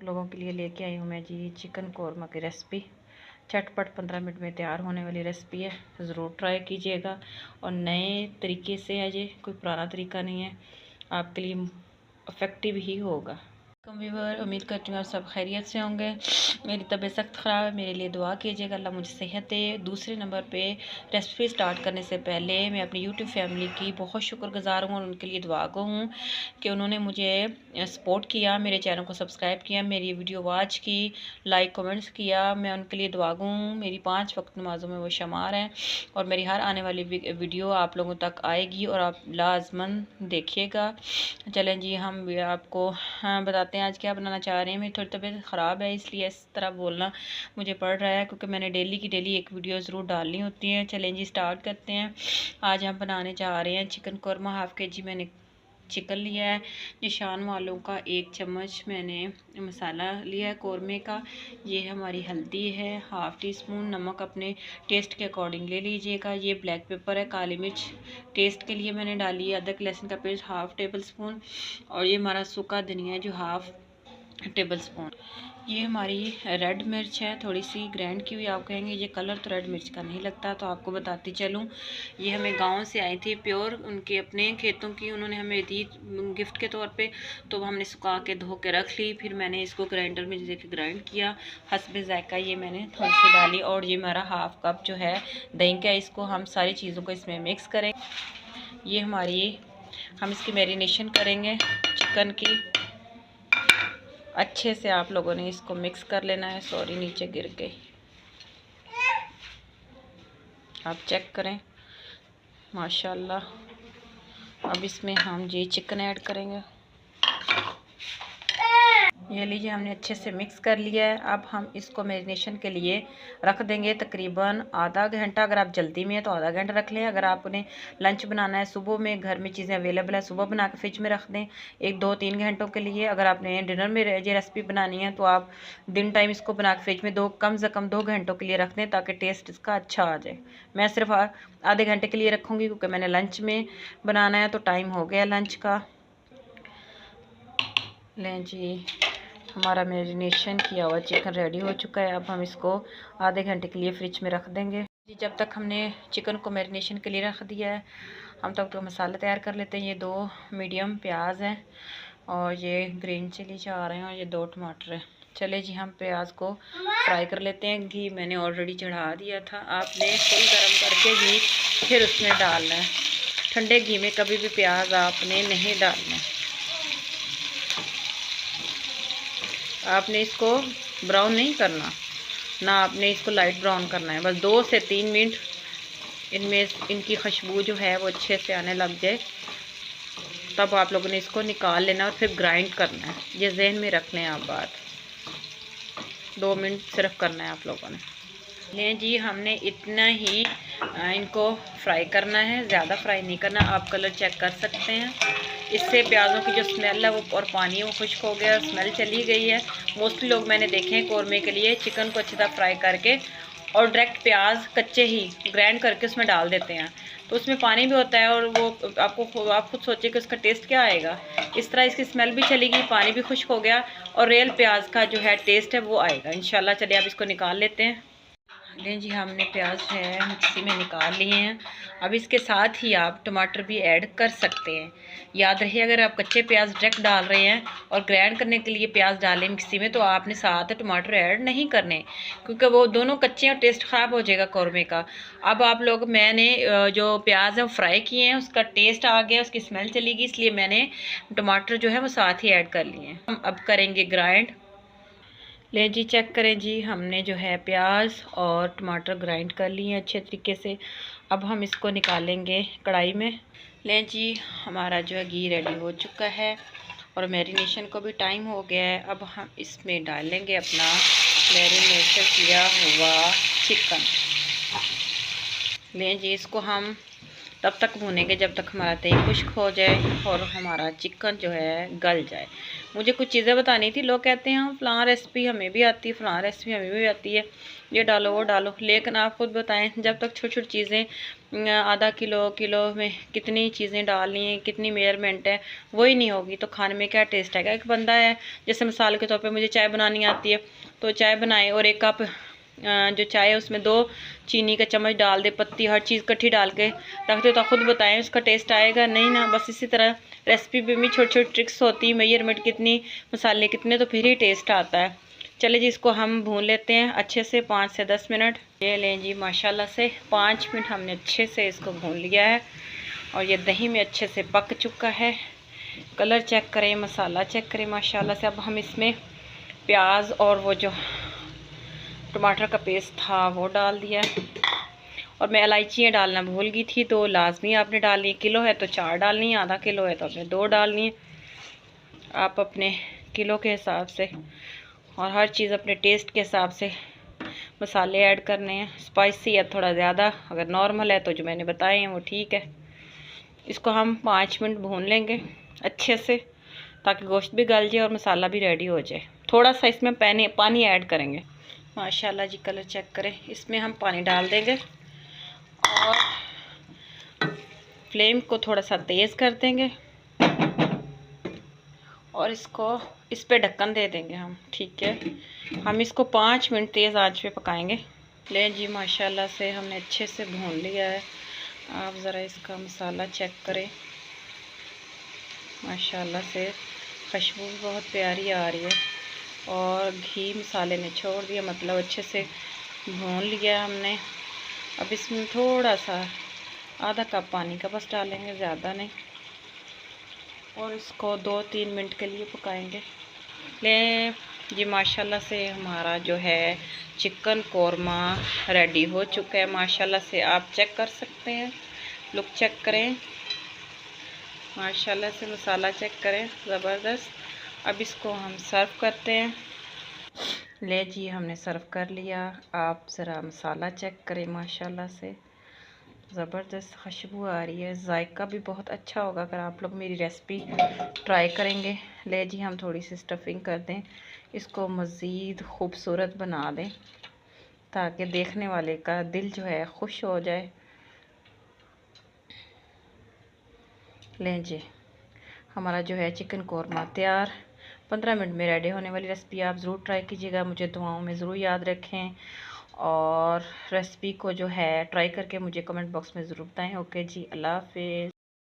लोगों के लिए लेके आई हूँ मैं जी चिकन कौरमा की रेसिपी। झटपट 15 मिनट में तैयार होने वाली रेसिपी है, ज़रूर ट्राई कीजिएगा। और नए तरीके से है, ये कोई पुराना तरीका नहीं है, आपके लिए इफ़ेक्टिव ही होगा। व्यूअर, उम्मीद करती हूँ आप सब खैरियत से होंगे। मेरी तबीयत सख्त ख़राब है, मेरे लिए दुआ कीजिएगा, अल्लाह मुझे सेहत दे। दूसरे नंबर पे रेसिपी स्टार्ट करने से पहले मैं अपनी यूट्यूब फैमिली की बहुत शुक्रगुज़ार हूँ और उनके लिए दुआ गो हूँ कि उन्होंने मुझे सपोर्ट किया, मेरे चैनल को सब्सक्राइब किया, मेरी वीडियो वॉच की, लाइक कमेंट्स किया। मैं उनके लिए दुआ गो हूँ। मेरी 5 वक्त नमाज़ों में वो शुमार हैं और मेरी हर आने वाली वीडियो आप लोगों तक आएगी और आप लाजमन देखिएगा। चलें जी, हम आपको बताते हैं आज क्या बनाना चाह रहे हैं। मेरी थोड़ी तबीयत ख़राब है, इसलिए इस तरह बोलना मुझे पड़ रहा है, क्योंकि मैंने डेली की डेली एक वीडियो ज़रूर डालनी होती है। चलें जी, स्टार्ट करते हैं। आज हम बनाने चाह रहे हैं चिकन कौरमा। हाफ़ के जी मैंने चिकन लिया है। निशान वालों का 1 चम्मच मैंने मसाला लिया है कौरमे का। ये हमारी हल्दी है, हाफ़ टी स्पून नमक अपने टेस्ट के अकॉर्डिंग ले लीजिएगा। ये ब्लैक पेपर है, काली मिर्च टेस्ट के लिए मैंने डाली है। अदरक लहसुन का पेस्ट हाफ़ टेबल स्पून और ये हमारा सूखा धनिया है जो हाफ़ टेबल स्पून। ये हमारी रेड मिर्च है, थोड़ी सी ग्राइंड की हुई। आप कहेंगे ये कलर तो रेड मिर्च का नहीं लगता, तो आपको बताती चलूँ, ये हमें गांव से आई थी प्योर, उनके अपने खेतों की, उन्होंने हमें दी गिफ्ट के तौर पे। तो हमने सुखा के धो के रख ली, फिर मैंने इसको ग्राइंडर में जैसे ग्राइंड किया। हस्बे जायका ये मैंने थोड़ी सी डाली और ये हमारा हाफ़ कप जो है दही का, इसको हम सारी चीज़ों को इसमें मिक्स करें। ये हमारी, हम इसकी मैरिनेशन करेंगे चिकन की। अच्छे से आप लोगों ने इसको मिक्स कर लेना है। सॉरी, नीचे गिर गई, आप चेक करें माशाल्लाह। अब इसमें हम जी चिकन ऐड करेंगे। ये लीजिए, हमने अच्छे से मिक्स कर लिया है। अब हम इसको मैरिनेशन के लिए रख देंगे तकरीबन आधा घंटा। अगर आप जल्दी में है तो आधा घंटा रख लें। अगर आपने लंच बनाना है, सुबह में घर में चीज़ें अवेलेबल है, सुबह बना के फ्रिज में रख दें 1-2-3 घंटों के लिए। अगर आपने डिनर में ये रेसिपी बनानी है तो आप दिन टाइम इसको बना के फ्रिज में कम से कम 2 घंटों के लिए रख दें, ताकि टेस्ट इसका अच्छा आ जाए। मैं सिर्फ आधे घंटे के लिए रखूँगी, क्योंकि मैंने लंच में बनाना है, तो टाइम हो गया लंच का। लें जी, हमारा मैरिनेशन किया हुआ चिकन रेडी हो चुका है। अब हम इसको आधे घंटे के लिए फ्रिज में रख देंगे जी। जब तक हमने चिकन को मैरिनेशन के लिए रख दिया है, हम तब तक मसाला तैयार कर लेते हैं। ये 2 मीडियम प्याज हैं और ये ग्रीन चिली 4 हैं और ये 2 टमाटर हैं। चले जी, हम प्याज को फ्राई कर लेते हैं। घी मैंने ऑलरेडी चढ़ा दिया था, आपने फुल गर्म करके घी फिर उसमें डालना है। ठंडे घी में कभी भी प्याज आपने नहीं डालना। आपने इसको ब्राउन नहीं करना, ना आपने इसको लाइट ब्राउन करना है। बस 2 से 3 मिनट इनमें इनकी खुशबू जो है वो अच्छे से आने लग जाए, तब आप लोगों ने इसको निकाल लेना और फिर ग्राइंड करना है। ये जहन में रख लें आप बात। 2 मिनट सिर्फ करना है आप लोगों ने। लें जी, हमने इतना ही इनको फ्राई करना है, ज़्यादा फ्राई नहीं करना। आप कलर चेक कर सकते हैं, इससे प्याज़ों की जो स्मेल है वो और पानी है वो खुश्क हो गया, स्मेल चली गई है। मोस्टली लोग मैंने देखे हैं कौरमे के लिए चिकन को अच्छी तरह फ्राई करके और डायरेक्ट प्याज कच्चे ही ग्राइंड करके उसमें डाल देते हैं, तो उसमें पानी भी होता है और वो आप खुद सोचिए कि उसका टेस्ट क्या आएगा। इस तरह इसकी स्मेल भी चलेगी, पानी भी खुश्क हो गया और रियल प्याज का जो है टेस्ट है वो आएगा इंशाल्लाह। चलिए आप इसको निकाल लेते हैं। लें जी, हमने प्याज है मिक्सी में निकाल लिए हैं। अब इसके साथ ही आप टमाटर भी ऐड कर सकते हैं। याद रहे, अगर आप कच्चे प्याज डायरेक्ट डाल रहे हैं और ग्राइंड करने के लिए प्याज डालें मिक्सी में, तो आपने साथ टमाटर ऐड नहीं करने, क्योंकि वो दोनों कच्चे और टेस्ट ख़राब हो जाएगा कौरमे का। अब आप लोग, मैंने जो प्याज है वो फ्राई किए हैं, उसका टेस्ट आ गया, उसकी स्मेल चली गई, इसलिए मैंने टमाटर जो है वो साथ ही ऐड कर लिए हैं। हम अब करेंगे ग्राइंड। ले जी, चेक करें जी, हमने जो है प्याज और टमाटर ग्राइंड कर लिए हैं अच्छे तरीके से। अब हम इसको निकालेंगे कढ़ाई में। लें जी, हमारा जो है घी रेडी हो चुका है और मैरिनेशन को भी टाइम हो गया है। अब हम इसमें डालेंगे अपना मैरिनेशन किया हुआ चिकन। लें जी, इसको हम तब तक भूनेंगे जब तक हमारा दही खुश्क हो जाए और हमारा चिकन जो है गल जाए। मुझे कुछ चीज़ें बतानी थी। लोग कहते हैं हम फ़लाँ रेसिपी हमें भी आती है, फ़लाँ रेसिपी हमें भी आती है, ये डालो वो डालो, लेकिन आप खुद बताएं जब तक छोटी छोटी चीज़ें आधा किलो में कितनी चीज़ें डालनी है, कितनी मेजरमेंट है, वही नहीं होगी तो खाने में क्या टेस्ट आएगा। एक बंदा है जैसे मिसाल के तौर पे मुझे चाय बनानी आती है, तो चाय बनाए और एक कप जो चाय है उसमें 2 चीनी का चम्मच डाल दे, पत्ती हर चीज़ इकट्ठी डाल के रख दे, तो खुद बताएं उसका टेस्ट आएगा नहीं ना। बस इसी तरह रेसिपी में भी छोटी छोटी ट्रिक्स होती है, मेजरमेंट कितनी, मसाले कितने, तो फिर ही टेस्ट आता है। चलिए जी इसको हम भून लेते हैं अच्छे से 5 से 10 मिनट। ये लें जी माशाल्लाह से 5 मिनट हमने अच्छे से इसको भून लिया है और ये दही में अच्छे से पक चुका है। कलर चेक करें, मसाला चेक करें माशाल्लाह से। अब हम इसमें प्याज और वो जो टमाटर का पेस्ट था वो डाल दिया और मैं इलायचियाँ डालना भूल गई थी, तो लाजमी आपने डालनी है। किलो है तो 4 डालनी है, आधा किलो है तो आपने 2 डालनी है। आप अपने किलो के हिसाब से और हर चीज़ अपने टेस्ट के हिसाब से मसाले ऐड करने हैं। स्पाइसी है थोड़ा ज़्यादा, अगर नॉर्मल है तो जो मैंने बताए हैं वो ठीक है। इसको हम 5 मिनट भून लेंगे अच्छे से ताकि गोश्त भी गल जाए और मसाला भी रेडी हो जाए। थोड़ा सा इसमें पानी ऐड करेंगे। माशाल्लाह जी कलर चेक करें, इसमें हम पानी डाल देंगे और फ्लेम को थोड़ा सा तेज़ कर देंगे और इस पे ढक्कन दे देंगे हम। ठीक है, हम इसको 5 मिनट तेज़ आंच पे पकाएंगे। ले जी माशाल्लाह से हमने अच्छे से भून लिया है। आप ज़रा इसका मसाला चेक करें, माशाल्लाह से खुशबू भी बहुत प्यारी आ रही है और घी मसाले ने छोड़ दिया, मतलब अच्छे से भून लिया हमने। अब इसमें थोड़ा सा आधा कप पानी का बस डालेंगे, ज़्यादा नहीं, और इसको 2-3 मिनट के लिए पकाएंगे। ले जी माशाल्लाह से हमारा जो है चिकन कोरमा रेडी हो चुका है। माशाल्लाह से आप चेक कर सकते हैं, लुक चेक करें, माशाल्लाह से मसाला चेक करें, ज़बरदस्त। अब इसको हम सर्व करते हैं। ले जी हमने सर्व कर लिया। आप ज़रा मसाला चेक करें, माशाल्लाह से ज़बरदस्त खुशबू आ रही है, जायका भी बहुत अच्छा होगा अगर आप लोग मेरी रेसिपी ट्राई करेंगे। ले जी हम थोड़ी सी स्टफिंग कर दें, इसको मज़ीद खूबसूरत बना दें ताकि देखने वाले का दिल जो है खुश हो जाए। लें जी हमारा जो है चिकन कोरमा तैयार। 15 मिनट में रेडी होने वाली रेसिपी आप ज़रूर ट्राई कीजिएगा, मुझे दुआओं में ज़रूर याद रखें और रेसिपी को जो है ट्राई करके मुझे कमेंट बॉक्स में ज़रूर बताएं। ओके जी, अल्लाह हाफ़िज़।